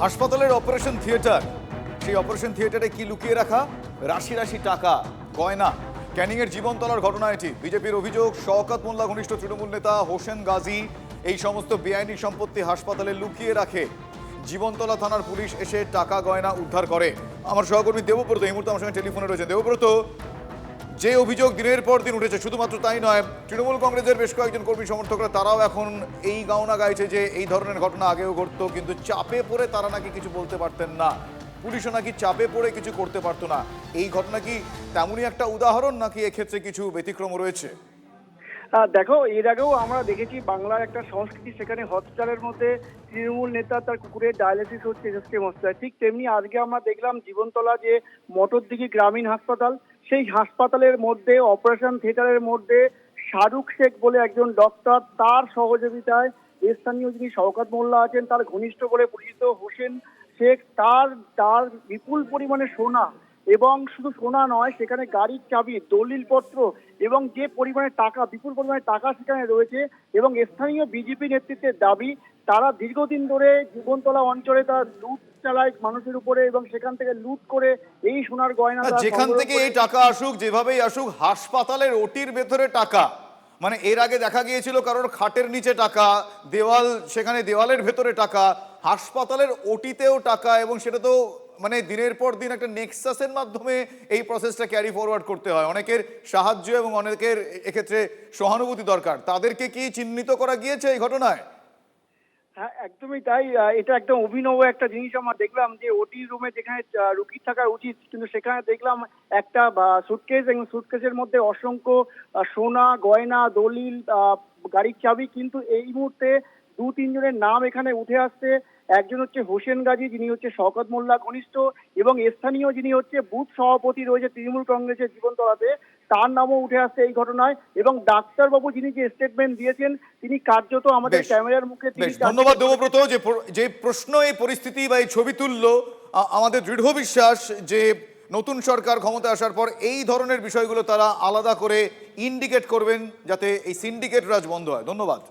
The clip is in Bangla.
হাসপাতালের অপারেশন থিয়েটার, সেই অপারেশন থিয়েটারে কি লুকিয়ে রাখা? রাশি রাশি টাকা, গয়না। ক্যানিংয়ের জীবনতলার ঘটনা এটি। বিজেপির অভিযোগ, শওকত মোল্লা ঘনিষ্ঠ তৃণমূল নেতা হোসেন গাজী এই সমস্ত বেআইনি সম্পত্তি হাসপাতালে লুকিয়ে রাখে। জীবনতলা থানার পুলিশ এসে টাকা গয়না উদ্ধার করে। আমার সহকর্মী দেবব্রত এই মুহূর্তে আমার সঙ্গে টেলিফোনে রয়েছে। দেবব্রত, যে অভিযোগ দিনের পর দিন উঠেছে, শুধুমাত্র তাই নয়, তৃণমূল কংগ্রেসের বেশ কয়েকজন কর্মী সমর্থকরা তারাও এখন এই গাওনা গাইছে যে এই ধরনের ঘটনা আগেও ঘটতো, কিন্তু চাপে পড়ে তারা নাকি কিছু বলতে পারতেন না, পুলিশও নাকি চাপে পড়ে কিছু করতে পারতো না। এই ঘটনা কি তেমনই একটা উদাহরণ, নাকি এক্ষেত্রে কিছু ব্যতিক্রম রয়েছে? দেখো, এর আগেও আমরা দেখেছি বাংলার একটা সংস্কৃতি, সেখানে হসপিটালের মধ্যে তৃণমূল নেতা তার কুকুরের ডায়ালিসিস হচ্ছে এসএসকে মস্তায়। ঠিক তেমনি আজকে আমরা দেখলাম জীবনতলা যে মটরদিঘি গ্রামীণ হাসপাতাল, সেই হাসপাতালের মধ্যে অপারেশন থিয়েটারের মধ্যে শাহরুখ শেখ বলে একজন ডক্টর, তার সহযোগিতায় স্থানীয় যিনি শওকত মোল্লা আছেন, তার ঘনিষ্ঠ বলে পরিচিত হোসেন শেখ, তার বিপুল পরিমাণে সোনা, এবং শুধু সোনা নয়, সেখানে গাড়ির চাবি, দলিলপত্র এবং যে পরিমাণে টাকা, বিপুল পরিমাণে টাকা সেখানে রয়েছে। এবং স্থানীয় বিজেপি নেতৃত্বের দাবি, তারা দীর্ঘদিন ধরে জীবনতলা অঞ্চলে তারা লুট চালায় মানুষের উপরে, এবং সেখান থেকে লুট করে এই সোনার গয়না, যেখান থেকে এই টাকা আসুক, যেভাবেই আসুক, হাসপাতালের ওটির ভেতরে টাকা। মানে এর আগে দেখা গিয়েছিল কারোর খাটের নিচে টাকা, দেওয়াল, সেখানে দেওয়ালের ভেতরে টাকা, হাসপাতালের ওটিতেও টাকা। এবং সেটা তো মানে দিনের পর দিন একটা নেক্সাসের মাধ্যমে এই প্রসেসটা ক্যারি ফরওয়ার্ড করতে হয়। অনেকের সাহায্য এবং অনেকের এক্ষেত্রে সহানুভূতি দরকার। তাদেরকে কি চিহ্নিত করা গিয়েছে এই ঘটনায়? হ্যাঁ, একদমই তাই। এটা একদম অভিনব একটা জিনিস আমরা দেখলাম, যে ওটি রুমে যেখানে রুগীর থাকা উচিত, কিন্তু সেখানে দেখলাম একটা সুটকেস, এবং সুটকেসের মধ্যে অসংখ্য সোনা, গয়না, দলিল, গাড়ির চাবি। কিন্তু এই মুহূর্তে দু তিনজনের নাম এখানে উঠে আসছে। একজন হচ্ছে হোসেন গাজী, যিনি হচ্ছে শওকত মোল্লা ঘনিষ্ঠ, এবং স্থানীয় যিনি হচ্ছে বুথ সভাপতি রয়েছে তৃণমূল কংগ্রেসের জীবনতলাতে, তার নামও উঠে আসছে এই ঘটনায়। এবং ডাক্তারবাবু যিনি যে স্টেটমেন্ট দিয়েছেন, তিনি কার্যত আমাদের ক্যামেরার মুখে। ধন্যবাদ দেবব্রত। যে প্রশ্ন, এই পরিস্থিতি বা এই ছবি তুললো, আমাদের দৃঢ় বিশ্বাস যে নতুন সরকার ক্ষমতা আসার পর এই ধরনের বিষয়গুলো তারা আলাদা করে ইন্ডিকেট করবেন, যাতে এই সিন্ডিকেট রাজ বন্ধ হয়। ধন্যবাদ।